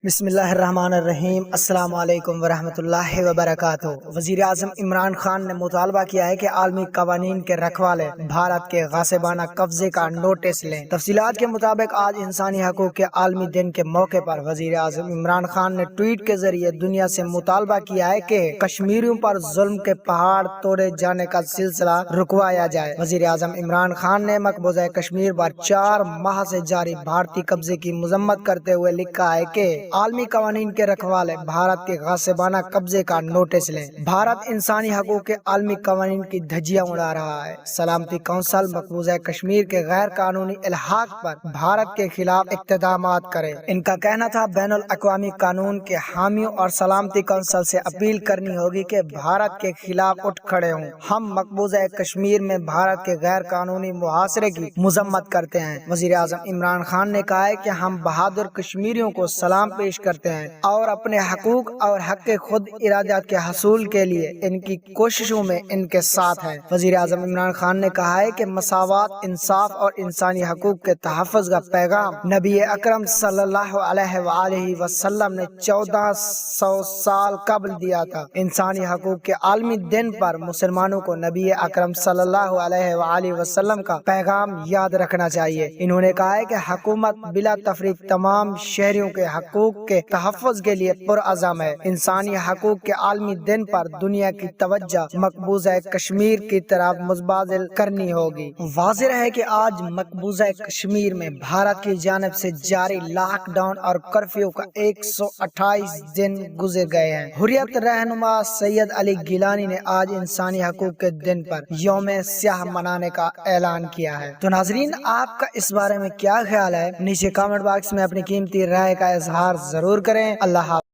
بسم اللہ الرحمن الرحیم۔ السلام علیکم ورحمۃ اللہ وبرکاتہ۔ وزیر اعظم عمران خان نے مطالبہ کیا ہے کہ عالمی قوانین کے رکھوالے بھارت کے غاصبانہ قبضے کا نوٹس لیں۔ تفصیلات کے مطابق آج انسانی حقوق کے عالمی دن کے موقع پر وزیر اعظم عمران خان نے ٹویٹ کے ذریعے دنیا سے مطالبہ کیا ہے کہ کشمیریوں پر ظلم کے پہاڑ توڑے جانے کا سلسلہ رکوایا جائے۔ وزیر اعظم عمران خان نے مقبوضہ کشمیر پر 4 ماہ سے جاری بھارتی قبضے کی مذمت کرتے ہوئے لکھا ہے کہ عالمی قوانین کے رکھوالے بھارت کے غاصبانہ قبضے کا نوٹس لیں۔ بھارت انسانی حقوق کے عالمی قوانین کی دھجیاں اڑا رہا ہے۔ سلامتی کونسل مقبوضہ کشمیر کے غیر قانونی الحاق پر بھارت کے خلاف اقدامات کرے۔ ان کا کہنا تھا بین الاقوامی قانون کے حامیوں اور سلامتی کونسل سے اپیل کرنی ہوگی کہ بھارت کے خلاف اٹھ کھڑے ہوں۔ ہم مقبوضہ کشمیر میں بھارت کے غیر قانونی محاصرے کی مذمت کرتے ہیں۔ وزیر اعظم عمران خان نے کہا ہے کہ ہم بہادر کشمیریوں کو سلام پیش کرتے ہیں اور اپنے حقوق اور حق خود ارادیات کے حصول کے لیے ان کی کوششوں میں ان کے ساتھ ہیں۔ وزیر اعظم عمران خان نے کہا ہے کہ مساوات، انصاف اور انسانی حقوق کے تحفظ کا پیغام نبی اکرم صلی اللہ علیہ وآلہ وسلم نے 1400 سال قبل دیا تھا۔ انسانی حقوق کے عالمی دن پر مسلمانوں کو نبی اکرم صلی اللہ علیہ وآلہ وسلم کا پیغام یاد رکھنا چاہیے۔ انہوں نے کہا ہے کہ حکومت بلا تفریق تمام شہریوں کے حقوق کے تحفظ کے لیے پرعزم ہے۔ انسانی حقوق کے عالمی دن پر دنیا کی توجہ مقبوضہ کشمیر کی طرف متبادل کرنی ہوگی۔ واضح ہے کہ آج مقبوضہ کشمیر میں بھارت کی جانب سے جاری لاک ڈاؤن اور کرفیو کا 128 دن گزر گئے ہیں۔ حریت رہنما سید علی گیلانی نے آج انسانی حقوق کے دن پر یوم سیاہ منانے کا اعلان کیا ہے۔ تو ناظرین، آپ کا اس بارے میں کیا خیال ہے؟ نیچے کامنٹ باکس میں اپنی قیمتی رائے کا اظہار ضرور کریں۔ اللہ حافظ۔